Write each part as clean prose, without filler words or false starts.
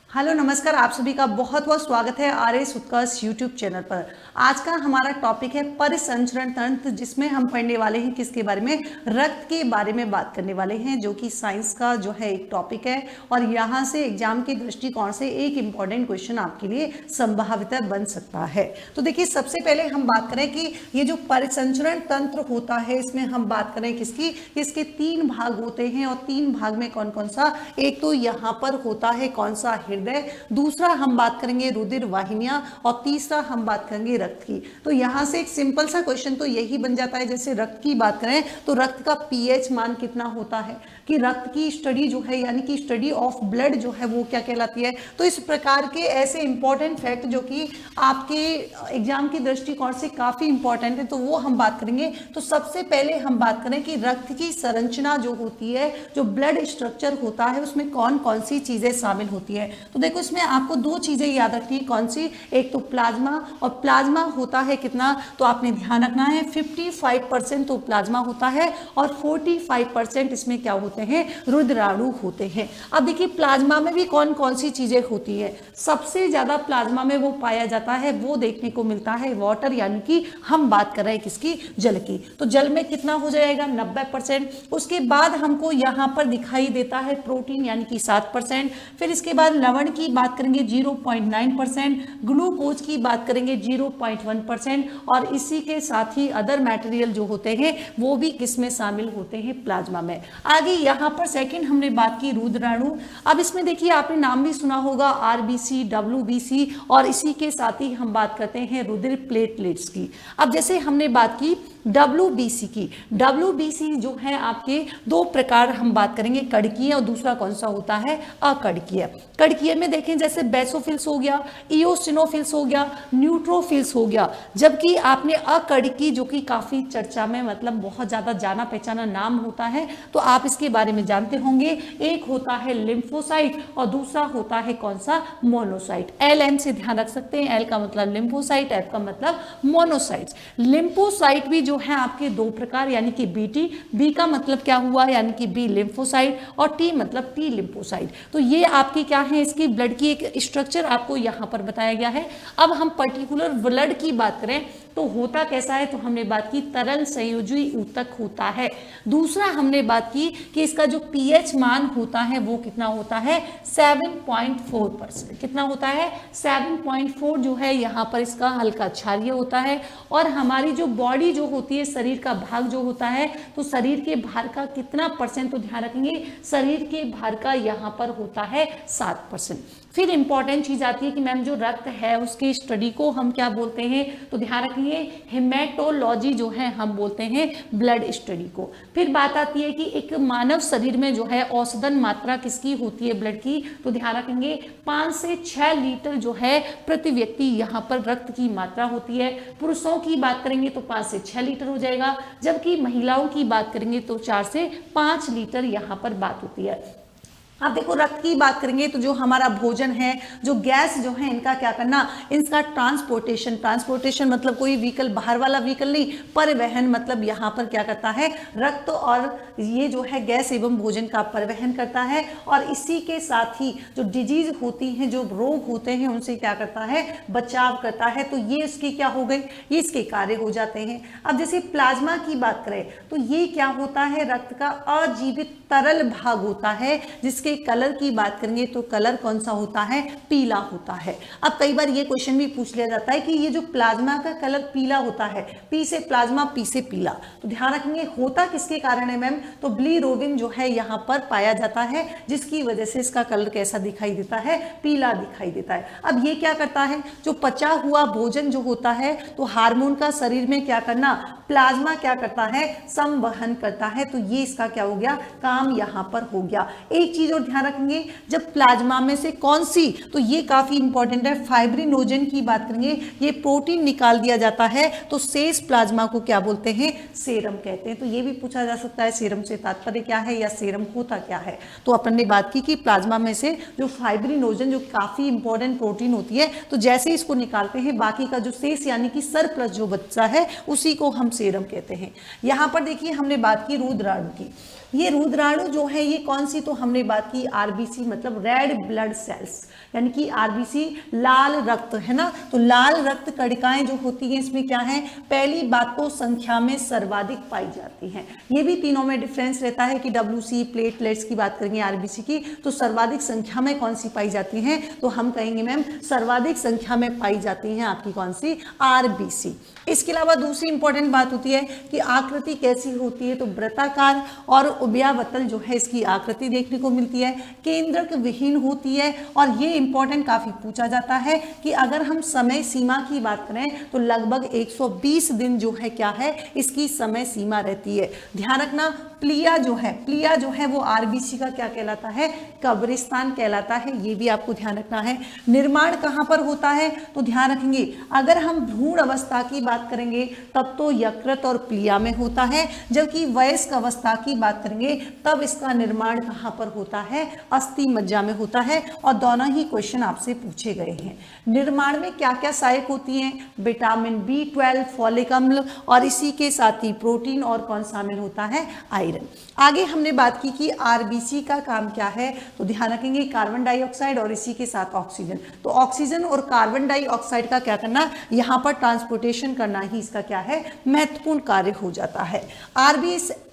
Hello नमस्कार, आप सभी का बहुत बहुत स्वागत है आरएस उत्कर्ष यूट्यूब चैनल पर। आज का हमारा टॉपिक है परिसंचरण तंत्र, जिसमें हम पढ़ने वाले हैं किसके बारे में, रक्त के बारे में बात करने वाले हैं, जो कि साइंस का जो है एक टॉपिक है। और यहाँ से एग्जाम के दृष्टिकोण से एक इम्पॉर्टेंट क्वेश्चन आपके लिए संभावित बन सकता है। तो देखिए, सबसे पहले हम बात करें कि ये जो परिसंचरण तंत्र होता है, इसमें हम बात करें किसकी, इसके 3 भाग होते हैं। और 3 भाग में कौन कौन सा, एक तो यहाँ पर होता है कौन सा, हृदय, दूसरा हम बात करेंगे रुधिर वाहिनियां, और तीसरा हम बात करेंगे रक्त की। तो यहां से एक सिंपल सा क्वेश्चन तो यही बन जाता है, जैसे रक्त की बात करें तो रक्त का पीएच मान कितना होता है, कि रक्त की स्टडी जो है यानी कि स्टडी ऑफ ब्लड जो है वो क्या कहलाती है। तो इस प्रकार के ऐसे इंपॉर्टेंट फैक्ट जो कि आपके एग्जाम के दृष्टिकोण से काफी इंपॉर्टेंट है, तो वो हम बात करेंगे। तो सबसे पहले हम बात करें कि रक्त की संरचना जो होती है, जो ब्लड स्ट्रक्चर होता है, उसमें कौन कौन सी चीजें शामिल होती है। तो देखो, इसमें आपको 2 चीजें याद रखनी है। कौन सी, एक तो प्लाज्मा, और प्लाज्मा होता है कितना, तो आपने ध्यान रखना है 55% तो प्लाज्मा होता है, और 45% इसमें क्या होते हैं, रुधिराणु होते हैं। अब देखिए, प्लाज्मा में भी कौन कौन सी चीजें होती है। सबसे ज्यादा प्लाज्मा में वो पाया जाता है, वो देखने को मिलता है वाटर, यानी कि हम बात कर रहे हैं किसकी, जल की। तो जल में कितना हो जाएगा, 90%। उसके बाद हमको यहाँ पर दिखाई देता है प्रोटीन, यानी कि 7%। फिर इसके बाद लवण की बात करेंगे 0.9%, ग्लूकोज की बात करेंगे 0.1%, और इसी के साथ ही अदर मटेरियल जो होते हैं वो भी किसमें शामिल होते हैं, प्लाज्मा में। आगे यहाँ पर सेकंड हमने बात की रुधिराणु। अब इसमें देखिए, आपने नाम भी सुना होगा आरबीसी, डब्ल्यूबीसी, और इसी के साथ ही हम बात करते हैं रुधिर प्लेटलेट्स की। अब जैसे हमने बात की WBC की, WBC जो है आपके 2 प्रकार हम बात करेंगे, कड़कीय और दूसरा कौन सा होता है, अकड़कीय। कड़कीय में देखें जैसे बेसोफिल्स हो गया, इओसिनोफिल्स हो गया, न्यूट्रोफिल्स हो गया। जबकि आपने अकड़की, जो कि काफी चर्चा में, मतलब बहुत ज्यादा जाना पहचाना नाम होता है, तो आप इसके बारे में जानते होंगे। एक होता है लिम्फोसाइट और दूसरा होता है कौन सा, मोनोसाइट। LM से ध्यान रख सकते हैं, L का मतलब लिम्फोसाइट, F का मतलब मोनोसाइट्स। लिम्फोसाइट भी जो है आपके 2 प्रकार, यानी कि बी का मतलब क्या हुआ, यानी कि बी लिम्फोसाइट, और टी मतलब टी लिम्फोसाइट। तो ये आपकी क्या है, इसकी ब्लड की एक स्ट्रक्चर आपको यहाँ पर बताया गया है। अब हम पर्टिकुलर ब्लड की बात करें तो होता कैसा है, तो हमने बात की तरल संयोजी ऊतक होता है। दूसरा हमने बात की कि इसका जो पीएच मान होता है वो कितना होता है, 7.4%। कितना होता है, 7.4 जो है यहाँ पर इसका हल्का क्षारीय होता है। और हमारी जो बॉडी जो होती है, शरीर का भाग जो होता है, तो शरीर के भार का कितना परसेंट, तो ध्यान रखेंगे शरीर के भार का यहाँ पर होता है 7%। फिर इंपॉर्टेंट चीज आती है कि मैम जो रक्त है उसकी स्टडी को हम क्या बोलते हैं, तो ध्यान रखिए हेमेटोलॉजी जो है हम बोलते हैं ब्लड स्टडी को। फिर बात आती है कि एक मानव शरीर में जो है औसतन मात्रा किसकी होती है, ब्लड की, तो ध्यान रखेंगे 5 से 6 लीटर जो है प्रति व्यक्ति यहाँ पर रक्त की मात्रा होती है। पुरुषों की बात करेंगे तो 5 से 6 लीटर हो जाएगा, जबकि महिलाओं की बात करेंगे तो 4 से 5 लीटर यहाँ पर बात होती है। अब देखो, रक्त की बात करेंगे तो जो हमारा भोजन है, जो गैस जो है, इनका क्या करना, इनका ट्रांसपोर्टेशन मतलब कोई व्हीकल, बाहर वाला व्हीकल नहीं, परिवहन मतलब यहाँ पर क्या करता है, रक्त और ये जो है गैस एवं भोजन का परिवहन करता है। और इसी के साथ ही जो डिजीज होती हैं, जो रोग होते हैं, उनसे क्या करता है, बचाव करता है। तो ये इसकी क्या हो गई, ये इसके कार्य हो जाते हैं। अब जैसे प्लाज्मा की बात करें तो ये क्या होता है, रक्त का अजीवित तरल भाग होता है, जिसके कलर की बात करेंगे तो कलर कौन सा होता है, पीला होता है। अब कई बार ये क्वेश्चन भी पूछ लिया जाता है कि ये जो प्लाज्मा का कलर पीला होता है, पी से प्लाज्मा, पी से पीला, तो ध्यान रखेंगे होता किसके कारण है मैम, तो बिलीरुबिन जो है यहाँ पर पाया जाता है, जिसकी वजह से इसका कलर कैसा दिखाई देता है, पीला दिखाई देता है। अब ये क्या करता है, जो पचा हुआ भोजन जो होता है, तो हार्मोन का शरीर में क्या करना, प्लाज्मा क्या करता है, संवहन करता है। तो ये इसका क्या हो गया, काम यहाँ पर हो गया। एक चीज और ध्यान रखेंगे, जब प्लाज्मा में से कौन सी, तो ये काफी इंपॉर्टेंट है, फाइब्रिनोजन की बात करेंगे, ये प्रोटीन निकाल दिया जाता है, तो शेष प्लाज्मा को क्या बोलते हैं, सेरम कहते हैं। तो ये भी पूछा जा सकता है, सेरम से तात्पर्य क्या है, या सेरम होता क्या है। तो अपन ने बात की कि प्लाज्मा में से जो फाइब्रिनोजन जो काफी इंपॉर्टेंट प्रोटीन होती है, तो जैसे इसको निकालते हैं, बाकी का जो शेष यानी कि सरप्लस जो बच्चा है, उसी को हम सेरम कहते हैं। यहाँ पर देखिए हमने बात की रुद्राणु की। ये रुद्राणु जो है ये कौन सी, तो हमने बात की आरबीसी मतलब रेड ब्लड सेल्स, यानी कि आरबीसी लाल रक्त है ना। तो लाल रक्त कणिकाएं जो होती हैं इसमें क्या है, पहली बात तो संख्या में सर्वाधिक पाई जाती हैं। ये भी तीनों में डिफरेंस रहता है कि डब्ल्यूसी प्लेटलेट्स की बात करेंगे आरबीसी की तो सर्वाधिक संख्या में कौन सी पाई जाती हैं, तो हम कहेंगे मैम सर्वाधिक संख्या में पाई जाती हैं आपकी कौन सी, आरबीसी। इसके अलावा दूसरी इंपॉर्टेंट बात होती है कि आकृति कैसी होती है, तो वृत्ताकार और उभयावतल जो है इसकी आकृति देखने को मिलती है, केंद्रक विहीन होती है। और ये इंपॉर्टेंट काफी पूछा जाता है कि अगर हम समय सीमा की बात करें तो लगभग 120 दिन जो है क्या है इसकी समय सीमा रहती है। ध्यान रखना प्लिया जो है वो आरबीसी का क्या कहलाता है, कब्रिस्तान कहलाता है, ये भी आपको ध्यान रखना है। निर्माण कहाँ पर होता है, तो ध्यान रखेंगे अगर हम भ्रूण अवस्था की बात करेंगे तब तो यकृत और प्लिया में होता है, जबकि वयस्क अवस्था की बात करेंगे तब इसका निर्माण कहाँ पर होता है, अस्थि मज्जा में होता है। और दोनों ही क्वेश्चन आपसे पूछे गए हैं। निर्माण में क्या क्या सहायक होती हैं, विटामिन B12, फॉलिक अम्ल और इसी के साथ ही प्रोटीन और कौन शामिल होता है, आयरन। आगे हमने बात की कि आरबीसी का काम क्या है, तो ध्यान रखेंगे कार्बन डाइऑक्साइड और इसी के साथ ऑक्सीजन। तो ऑक्सीजन और कार्बन डाइऑक्साइड का क्या करना, यहाँ पर ट्रांसपोर्टेशन करना ही इसका क्या है, महत्वपूर्ण कार्य हो जाता है।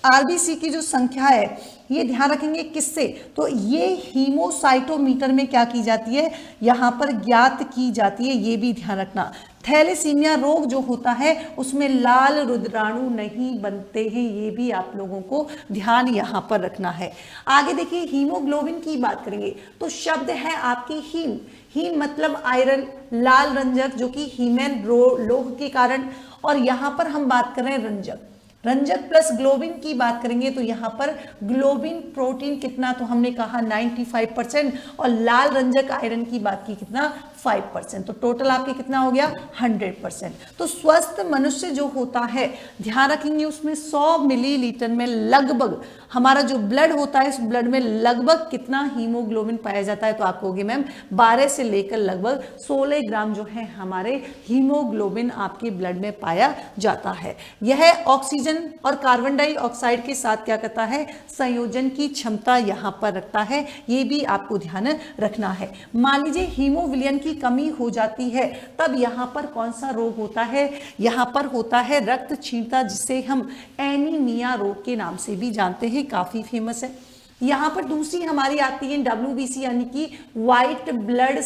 आरबीसी की जो संख्या है ये ध्यान रखेंगे किससे, तो ये हीमोसाइटोमीटर में क्या की जाती है, यहाँ पर ज्ञात की जाती है, ये भी ध्यान रखना। थैलेसीमिया रोग जो होता है उसमें लाल रुद्राणु नहीं बनते हैं, ये भी आप लोगों को ध्यान यहाँ पर रखना है। आगे देखिए हीमोग्लोबिन की बात करेंगे तो शब्द है आपकी हीम मतलब आयरन, लाल रंजक जो कि हीमेन लोह के कारण, और यहाँ पर हम बात कर रहे हैं रंजक प्लस ग्लोबिन की बात करेंगे तो यहाँ पर ग्लोबिन प्रोटीन कितना, तो हमने कहा 95%, और लाल रंजक आयरन की बात की कितना, 5%। तो टोटल आपके कितना हो गया, 100%। तो स्वस्थ मनुष्य जो होता है ध्यान रखेंगे उसमें 100 मिलीलीटर में लगभग हमारा जो ब्लड होता है इस ब्लड में लगभग कितना हीमोग्लोबिन पाया जाता है, तो आप कहोगे मैम 12 से लेकर लगभग 16 ग्राम जो है हमारे हीमोग्लोबिन आपके ब्लड में पाया जाता है। यह ऑक्सीजन और कार्बन डाइऑक्साइड के साथ क्या करता है, संयोजन की क्षमता यहाँ पर रखता है, ये भी आपको ध्यान रखना है। मान लीजिए हीमोविलियन की कमी हो जाती है तब यहाँ पर कौन सा रोग होता है, यहाँ पर होता है रक्त क्षीणता, जिसे हम एनीमिया रोग के नाम से भी जानते हैं, काफी फेमस है। यहाँ पर दूसरी हमारी आती है WBC यानी कि व्हाइट ब्लड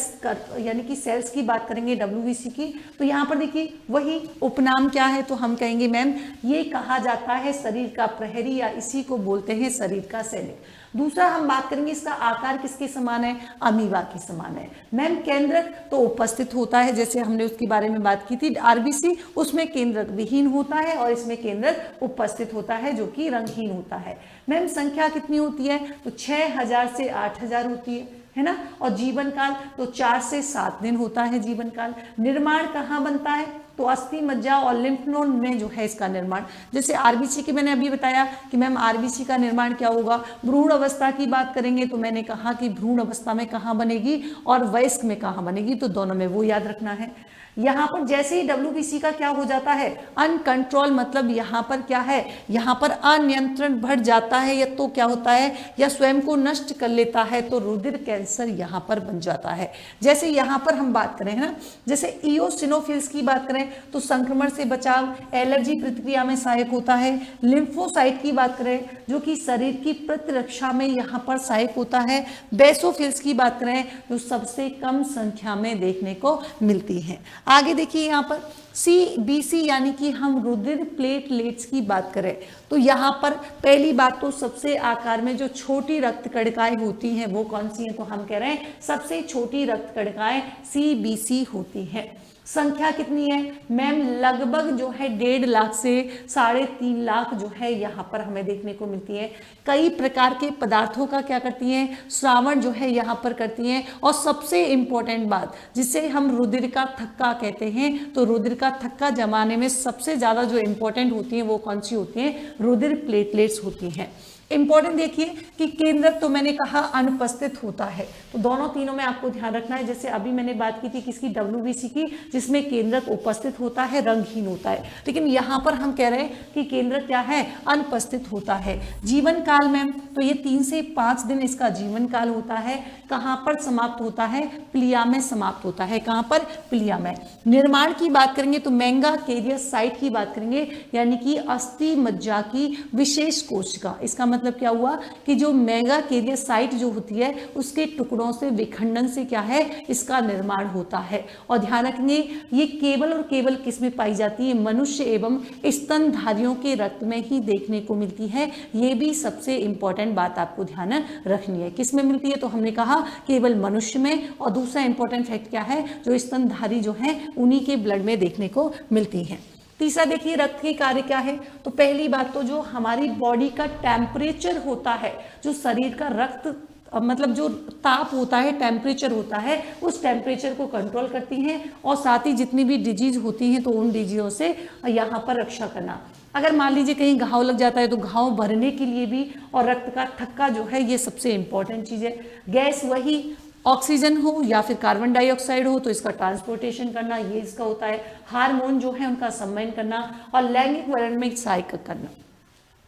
यानी कि सेल्स की बात करेंगे WBC की, तो यहाँ पर देखिए वही उपनाम क्या है, तो हम कहेंगे मैम ये कहा जाता है शरीर का प्रहरी या इसी को बोलते हैं शरीर का सैनिक। दूसरा हम बात करेंगे इसका आकार किसके समान है, अमीबा के समान है। मैम केंद्रक तो उपस्थित होता है, जैसे हमने उसके बारे में बात की थी आरबीसी, उसमें केंद्रक विहीन होता है और इसमें केंद्रक उपस्थित होता है जो कि रंगहीन होता है। मैम संख्या कितनी होती है, तो 6000 से 8000 होती है ना, और जीवन काल तो 4 से 7 दिन होता है जीवन काल। निर्माण कहाँ बनता है, तो अस्थि मज्जा और लिम्फ नोड में जो है इसका निर्माण। जैसे आरबीसी की मैंने अभी बताया कि मैम आरबीसी का निर्माण क्या होगा, भ्रूण अवस्था की बात करेंगे तो मैंने कहा कि भ्रूण अवस्था में कहाँ बनेगी और वयस्क में कहाँ बनेगी, तो दोनों में वो याद रखना है। यहाँ पर जैसे ही WBC का क्या हो जाता है, अनकंट्रोल, मतलब यहाँ पर क्या है, यहाँ पर अनियंत्रण बढ़ जाता है या तो क्या होता है या स्वयं को नष्ट कर लेता है, तो रुधिर कैंसर यहाँ पर बन जाता है। जैसे यहाँ पर हम बात करें है ना, जैसे इओसिनोफिल्स की बात करें तो संक्रमण से बचाव, एलर्जी प्रतिक्रिया में सहायक होता है। लिम्फोसाइट की बात करें जो कि शरीर की प्रतिरक्षा में यहाँ पर सहायक होता है। बेसोफिल्स की बात करें जो सबसे कम संख्या में देखने को मिलती है। आगे देखिए यहाँ पर CBC यानी कि हम रुधिर प्लेटलेट्स की बात करें तो यहाँ पर पहली बात तो सबसे आकार में जो छोटी रक्त कणिकाएं होती हैं वो कौन सी हैं, तो हम कह रहे हैं सबसे छोटी रक्त कणिकाएं CBC होती हैं। संख्या कितनी है मैम, लगभग जो है 1.5 लाख से 3.5 लाख जो है यहाँ पर हमें देखने को मिलती है। कई प्रकार के पदार्थों का क्या करती हैं, श्रावण जो है यहाँ पर करती हैं। और सबसे इम्पोर्टेंट बात जिसे हम रुधिर का थक्का कहते हैं, तो रुधिर का थक्का जमाने में सबसे ज्यादा जो इम्पोर्टेंट होती है वो कौन सी होती है, रुधिर प्लेटलेट्स होती हैं। इंपॉर्टेंट देखिए कि केंद्रक तो मैंने कहा अनुपस्थित होता है, तो दोनों तीनों में आपको ध्यान रखना है। जैसे अभी मैंने बात की थी किसकी, WBC की, जिसमें केंद्रक उपस्थित होता है, रंगहीन होता है, लेकिन यहाँ पर हम कह रहे हैं कि केंद्रक क्या है, अनुपस्थित होता है। जीवन काल में तो ये 3 से 5 दिन इसका जीवन काल होता है। कहाँ पर समाप्त होता है, प्लिया में समाप्त होता है। कहाँ पर, प्लिया में। निर्माण की बात करेंगे तो मेगा कैरियस साइट की बात करेंगे, यानी कि अस्थि मज्जा की विशेष कोशिका। इसका मतलब क्या हुआ कि जो मेगा कैरियस साइट जो होती है उसके टुकड़ों से विखंडन से क्या है, इसका निर्माण होता है। और ध्यान रखेंगे ये केवल और केवल किस में पाई जाती है, मनुष्य एवं स्तनधारियों के रक्त में ही देखने को मिलती है। ये भी सबसे इंपॉर्टेंट बात आपको ध्यान रखनी है। किस में मिलती है, तो हमने कहा केवल मनुष्य में, और दूसरा इंपॉर्टेंट फैक्ट क्या है, जो स्तनधारी जो है उन्हीं के ब्लड में देखने को मिलती है। तीसरा देखिए रक्त के कार्य क्या है, तो पहली बात तो जो हमारी बॉडी का टेम्परेचर होता है, जो शरीर का रक्त मतलब जो ताप होता है, टेम्परेचर होता है, उस टेम्परेचर को कंट्रोल करती हैं, और साथ ही जितनी भी डिजीज होती हैं तो उन डिजीजों से यहाँ पर रक्षा करना। अगर मान लीजिए कहीं घाव लग जाता है तो घाव भरने के लिए भी, और रक्त का थक्का जो है ये सबसे इंपॉर्टेंट चीज़ है। गैस वही ऑक्सीजन हो या फिर कार्बन डाइऑक्साइड हो तो इसका ट्रांसपोर्टेशन करना, ये इसका होता है। हार्मोन जो है उनका सम्मेलन करना, और लैंगिक वर्णन में सहायक करना।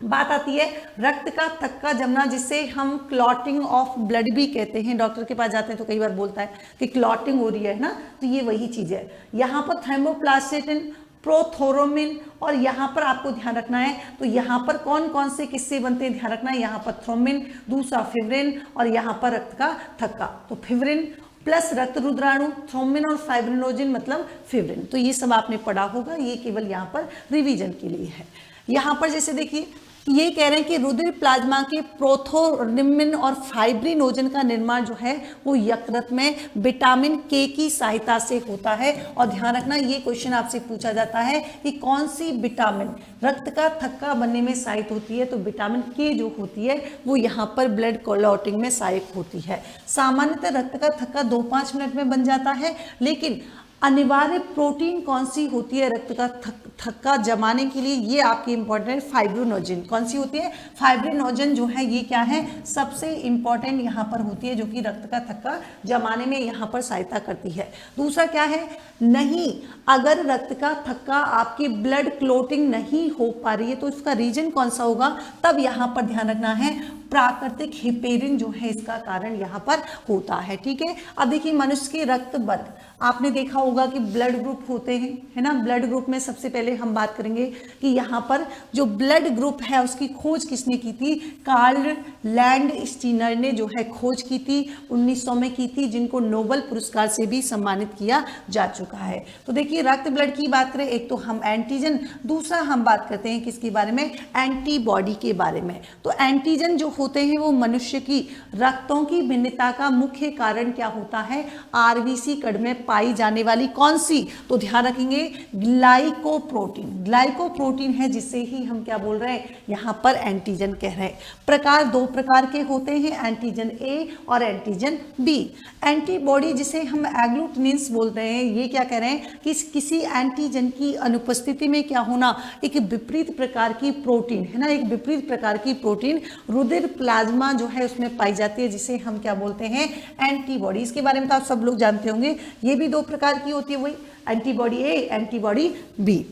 बात आती है रक्त का थक्का जमना, जिससे हम क्लॉटिंग ऑफ ब्लड भी कहते हैं। डॉक्टर के पास जाते हैं तो कई बार बोलता है कि क्लॉटिंग हो रही है ना, तो ये वही चीज़ है। यहाँ पर थर्मोप्लास्टिन, प्रोथोरोमिन, और यहाँ पर आपको ध्यान रखना है, तो यहाँ पर कौन कौन से किससे बनते हैं ध्यान रखना है। यहाँ पर थ्रोमिन, दूसरा फिब्रिन, और यहाँ पर रक्त का थक्का, तो फिब्रिन प्लस रक्त रुद्राणु, थ्रोमिन और फाइब्रिनोजिन मतलब फिब्रिन। तो ये सब आपने पढ़ा होगा, ये केवल यहाँ पर रिवीजन के लिए है। यहाँ पर जैसे देखिए ये कह रहे हैं कि रुधिर प्लाज्मा के प्रोथोनिमिन और फाइब्रिनोजन का निर्माण जो है वो यकृत में विटामिन के की सहायता से होता है। और ध्यान रखना ये क्वेश्चन आपसे पूछा जाता है कि कौन सी विटामिन रक्त का थक्का बनने में सहायक होती है, तो विटामिन के जो होती है वो यहाँ पर ब्लड क्लॉटिंग में सहायक होती है। सामान्यतः रक्त का थक्का 2-5 मिनट में बन जाता है, लेकिन अनिवार्य प्रोटीन कौन सी होती है रक्त का थक्का जमाने के लिए, ये आपकी इंपॉर्टेंट फाइब्रिनोजन। कौन सी होती है, फाइब्रिनोजन जो है ये क्या है, सबसे इंपॉर्टेंट यहाँ पर होती है, जो कि रक्त का थक्का जमाने में यहाँ पर सहायता करती है। दूसरा क्या है, नहीं अगर रक्त का थक्का आपकी ब्लड क्लोटिंग नहीं हो पा रही है तो इसका रीजन कौन सा होगा, तब यहाँ पर ध्यान रखना है प्राकृतिक हिपेरिन जो है इसका कारण यहाँ पर होता है। ठीक है, अब देखिए मनुष्य के रक्त बंध आपने देखा होगा कि ब्लड ग्रुप होते हैं, है ना। ब्लड ग्रुप में सबसे पहले हम बात करेंगे कि यहाँ पर जो ब्लड ग्रुप है उसकी खोज किसने की थी, कार्ल लैंडस्टीनर ने जो है खोज की थी, 1900 में की थी, जिनको नोबेल पुरस्कार से भी सम्मानित किया जा चुका है। तो देखिए रक्त ब्लड की बात करें, एक तो हम एंटीजन, दूसरा हम बात करते हैं किसके बारे में, एंटीबॉडी के बारे में। तो एंटीजन जो होते हैं वो मनुष्य की रक्तों की भिन्नता का मुख्य कारण क्या होता है, आरबीसी कण में पाई जाने वाली कौन सी, तो ध्यान रखेंगे ग्लाइकोप्रोटीन। ग्लाइकोप्रोटीन है जिससे ही हम क्या बोल रहे हैं, यहाँ पर एंटीजन कह रहे हैं। प्रकार 2 प्रकार के होते हैं, एंटीजन ए और एंटीजन बी। एंटीबॉडी जिसे हम एग्लूटिनिन्स बोलते हैं, ये क्या कह रहे हैं कि किसी एंटीजन की अनुपस्थिति में क्या होना, एक विपरीत प्रकार की प्रोटीन, है ना, एक विपरीत प्रकार की प्रोटीन रुधिर प्लाज्मा जो है उसमें पाई जाती है, जिसे हम क्या बोलते हैं, एंटीबॉडी। इसके बारे में तो आप सब लोग जानते होंगे, ये भी 2 प्रकार की होती है, वही एंटीबॉडी ए, एंटीबॉडी बी।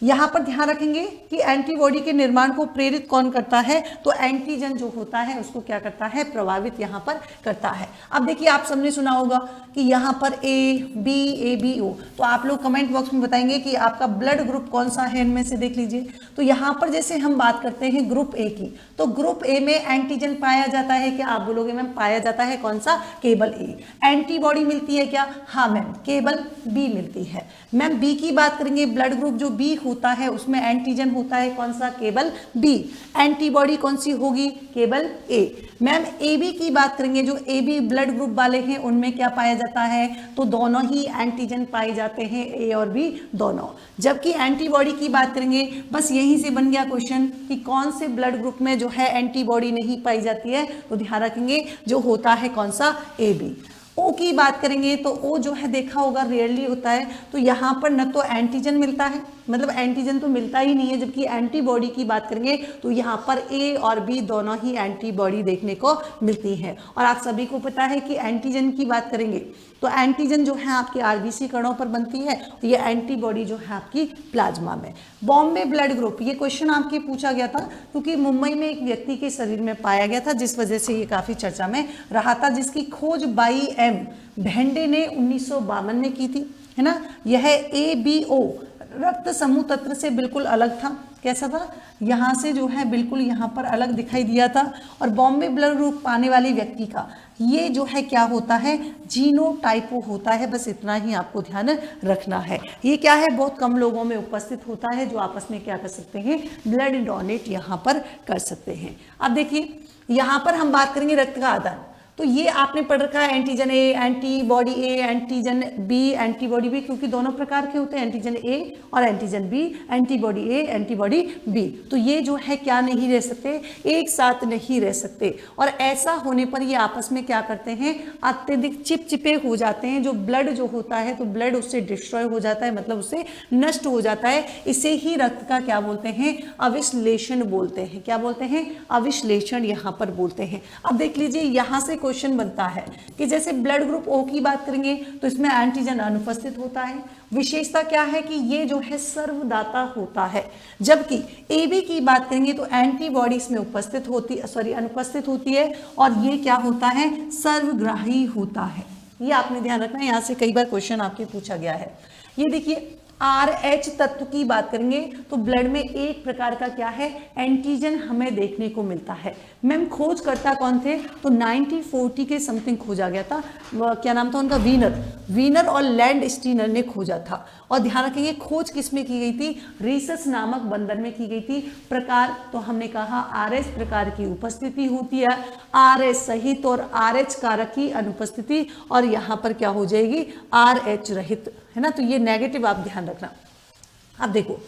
यहाँ पर ध्यान रखेंगे कि एंटीबॉडी के निर्माण को प्रेरित कौन करता है, तो एंटीजन जो होता है उसको क्या करता है, प्रभावित यहाँ पर करता है। अब देखिए आप सबने सुना होगा कि यहाँ पर ए बी ओ, तो आप लोग कमेंट बॉक्स में बताएंगे कि आपका ब्लड ग्रुप कौन सा है, इनमें से देख लीजिए। तो यहाँ पर जैसे हम बात करते हैं ग्रुप ए की, तो ग्रुप ए में एंटीजन पाया जाता है क्या, आप बोलोगे मैम पाया जाता है कौन सा, केवल ए। एंटीबॉडी मिलती है क्या, हाँ मैम केवल बी मिलती है। मैम बी की बात करेंगे, ब्लड ग्रुप जो बी होता है उसमें एंटीजन होता है कौन सा, केवल बी। एंटीबॉडी कौन सी होगी, केवल ए। मैम ए बी की बात करेंगे, जो ए बी ब्लड ग्रुप वाले हैं उनमें क्या पाया जाता है, तो दोनों ही एंटीजन पाए जाते हैं, ए और बी दोनों। जबकि एंटीबॉडी की बात करेंगे, बस यहीं से बन गया क्वेश्चन कि कौन से ब्लड ग्रुप में जो है एंटीबॉडी नहीं पाई जाती है, तो ध्यान रखेंगे जो होता है कौन सा, ए बी। ओ की बात करेंगे तो ओ जो है देखा होगा रेयरली होता है, तो यहाँ पर न तो एंटीजन मिलता है मतलब एंटीजन तो मिलता ही नहीं है, जबकि एंटीबॉडी की बात करेंगे तो यहाँ पर ए और बी दोनों ही एंटीबॉडी देखने को मिलती है। और आप सभी को पता है कि एंटीजन की बात करेंगे तो एंटीजन जो है आपके आरबीसी कणों पर बनती है, तो ये एंटीबॉडी जो है आपकी प्लाज्मा में। बॉम्बे ब्लड ग्रुप, ये क्वेश्चन आपके पूछा गया था क्योंकि मुंबई में एक व्यक्ति के शरीर में पाया गया था, जिस वजह से ये काफी चर्चा में रहा था, जिसकी खोज बाई एम भेंडे ने 1952 में की थी, है ना। यह ABO रक्त समूह तंत्र से बिल्कुल अलग था। कैसा था? यहाँ से जो है बिल्कुल यहाँ पर अलग दिखाई दिया था। और बॉम्बे ब्लड ग्रुप पाने वाले व्यक्ति का ये जो है क्या होता है, जीनोटाइपो होता है। बस इतना ही आपको ध्यान रखना है। ये क्या है, बहुत कम लोगों में उपस्थित होता है जो आपस में क्या कर सकते हैं, ब्लड डोनेट यहाँ पर कर सकते हैं। अब देखिए यहाँ पर हम बात करेंगे रक्त का आदान। तो ये आपने पढ़ रखा है antigen A, antibody A, antigen B, antibody B, क्योंकि दोनों प्रकार के होते हैं, एंटीजन ए और antigen B, antibody A, antibody B. तो ये जो है क्या नहीं रह सकते, एक साथ नहीं रह सकते। और ऐसा होने पर ये आपस में क्या करते हैं, अत्यधिक चिपचिपे हो जाते हैं। जो ब्लड जो होता है तो ब्लड उससे डिस्ट्रॉय हो जाता है, मतलब उससे नष्ट हो जाता है। इसे ही रक्त का क्या बोलते हैं, अविश्लेषण बोलते हैं। क्या बोलते हैं, अविश्लेषण यहाँ पर बोलते हैं। अब देख लीजिए यहाँ से क्वेश्चन बनता है कि जैसे ब्लड ग्रुप ओ की बात करेंगे तो इसमें एंटीजन अनुपस्थित होता है। विशेषता क्या है कि ये जो है सर्वदाता होता है। जबकि AB की बात करेंगे तो एंटीबॉडी इसमें अनुपस्थित होती है और ये क्या होता है, सर्वग्राही होता है। ये आपने ध्यान रखना है, यहाँ से कई बार क्वेश्चन आपके पूछा गया है। ये देखिए RH तत्व की बात करेंगे तो ब्लड में एक प्रकार का क्या है, एंटीजन हमें देखने को मिलता है। मैम खोजकर्ता कौन थे, तो 1940 के समथिंग खोजा गया था। क्या नाम था उनका, वीनर और लैंड स्टीनर ने खोजा था। और ध्यान रखिए खोज किस में की गई थी, रीसस नामक बंदर में की गई थी। प्रकार तो हमने कहा RH प्रकार की उपस्थिति होती है, RH सहित और RH कारक की अनुपस्थिति, और यहाँ पर क्या हो जाएगी, RH रहित, है ना। तो ये नेगेटिव आप ध्यान रखना। अब देखो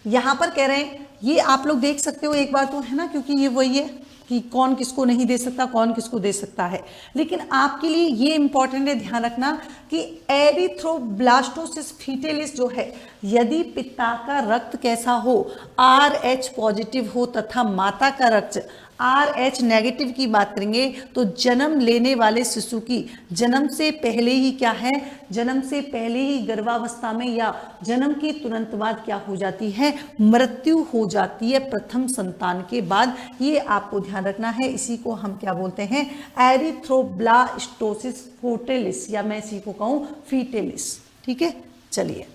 यहाँ पर कह रहे हैं, ये आप लोग देख सकते हो एक बार तो, है ना, क्योंकि ये वही है कि कौन किसको नहीं दे सकता, कौन किसको दे सकता है। लेकिन आपके लिए ये इंपॉर्टेंट है ध्यान रखना कि एरिथ्रोब्लास्टोसिस फीटेलिस जो है, यदि पिता का रक्त कैसा हो, RH पॉजिटिव हो तथा माता का रक्त RH नेगेटिव की बात करेंगे तो जन्म लेने वाले शिशु की जन्म से पहले ही क्या है, जन्म से पहले ही गर्भावस्था में या जन्म के तुरंत बाद क्या हो जाती है, मृत्यु हो जाती है प्रथम संतान के बाद। ये आपको ध्यान रखना है। इसी को हम क्या बोलते हैं, एरिथ्रोब्लास्टोसिस फीटेलिस, या मैं इसी को कहूँ फीटेलिस। ठीक है, चलिए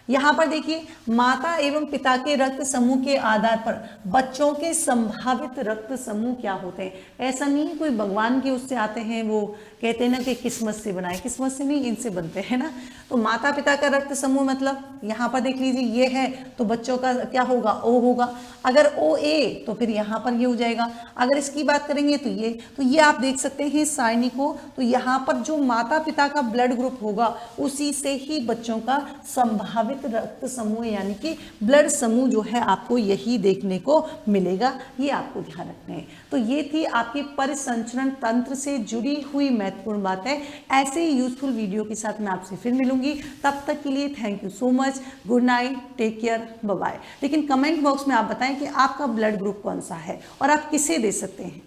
यहाँ पर देखिए माता एवं पिता के रक्त समूह के आधार पर बच्चों के संभावित रक्त समूह क्या होते हैं। ऐसा नहीं है कोई भगवान के उससे आते हैं, वो कहते हैं ना कि किस्मत से बनाए, किस्मत से नहीं, इनसे बनते हैं ना। तो माता पिता का रक्त समूह मतलब यहाँ पर देख लीजिए ये है, तो बच्चों का क्या होगा, O होगा। अगर OA तो फिर यहाँ पर ये हो जाएगा। अगर इसकी बात करेंगे तो ये आप देख सकते हैं साइनी को, तो यहाँ पर जो माता पिता का ब्लड ग्रुप होगा उसी से ही बच्चों का संभावित रक्त समूह यानी कि ब्लड समूह जो है आपको यही देखने को मिलेगा। ये आपको ध्यान रखना है। तो ये थी आपकी परिसंचरण तंत्र से जुड़ी हुई महत्वपूर्ण बात है। ऐसे ही यूजफुल वीडियो के साथ मैं आपसे फिर मिलूंगी। तब तक के लिए thank you so much, good night, take care, bye bye. लेकिन कमेंट बॉक्स में आप बताएं कि आपका ब्लड ग्रुप कौन सा है और आप किसे दे सकते हैं।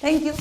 Thank you.